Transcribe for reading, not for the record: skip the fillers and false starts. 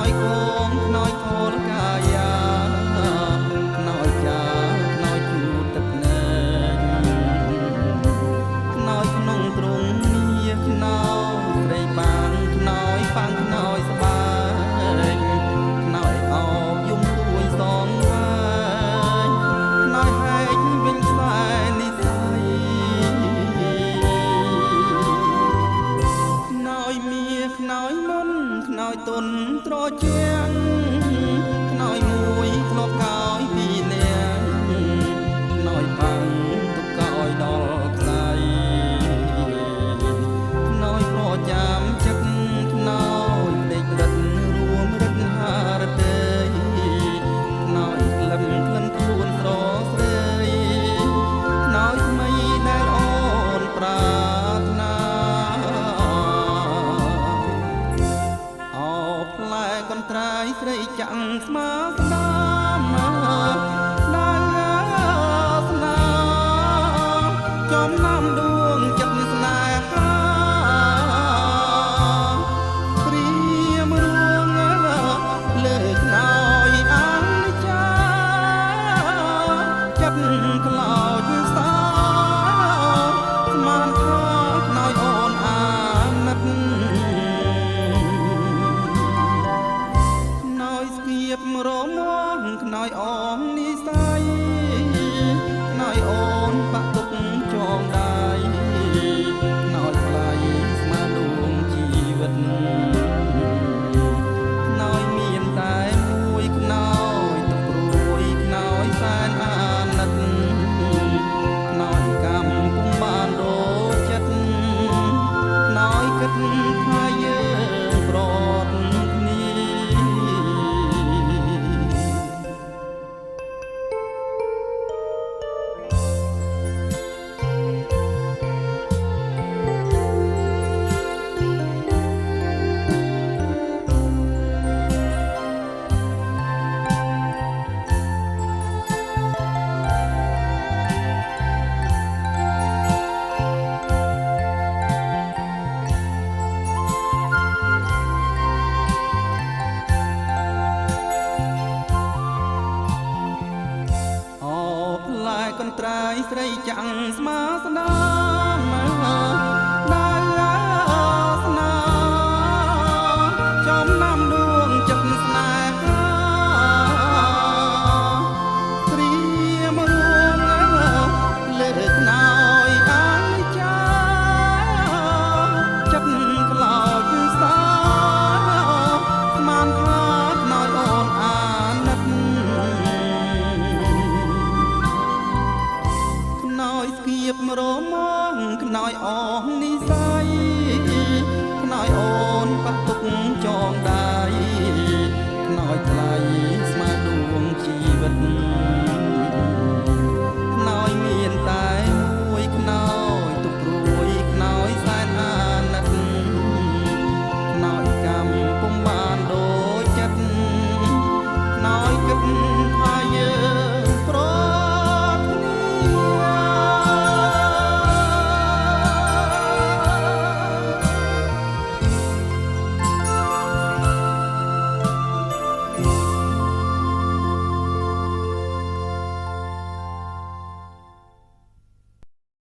យគងខ្នើយខលកាយាខ្នើយចាខ្នើយជូតទឹកណែខ្នើយក្នុងទ្រង់នេះខ្នើយស្រីបាងខ្នើយប៉ាំងខ្នើយស្បែកខ្នើយអោបយំទួយសងវែងខ្នើយហែកវិញខ្សែនិស័យខ្នើយមាខ្នើយមុនខ្នើយទុនត្រជាងខ្នើយមួយធ្លាប់កោយពីនាងខ្នើយបាំងទុកកោយដល់ខ្សែខ្នើយប្រចាំចិត្តខ្នើយដេករិតរួមរិតហារទេខ្នើយក្លឹមក្លិនខ្លួនស្រស្រីខ្នើយថ្មីដែលអូនប្រាថ្នាអោផ្លែកន្ត្រៃស្រីចាំងស្មើស្ដាមដែលស្នាចំណាំដួងចិត្តស្នេហាព្រាមរួងលើខ្នើយអនិច្ចាចិត្តខ្លោចសាស្មានថាខ្នើយអូនអាណិតខ្នើយស្គៀបរមាំខ្នើយអងនិស័យខ្នើយអូនបាក់ទុកចងដៃខ្នើយថ្លៃស្មើដួងជីវិតខ្នើយមានតែមួយខ្នើយទុកព្រួយខ្នើយសែនអាណិតខ្នើយកម្មពុំបានរកចិត្តខ្នើយគិតថាយើងប្រត់គ្នា អោផ្លែកន្ត្រៃស្រីចាំងស្មើ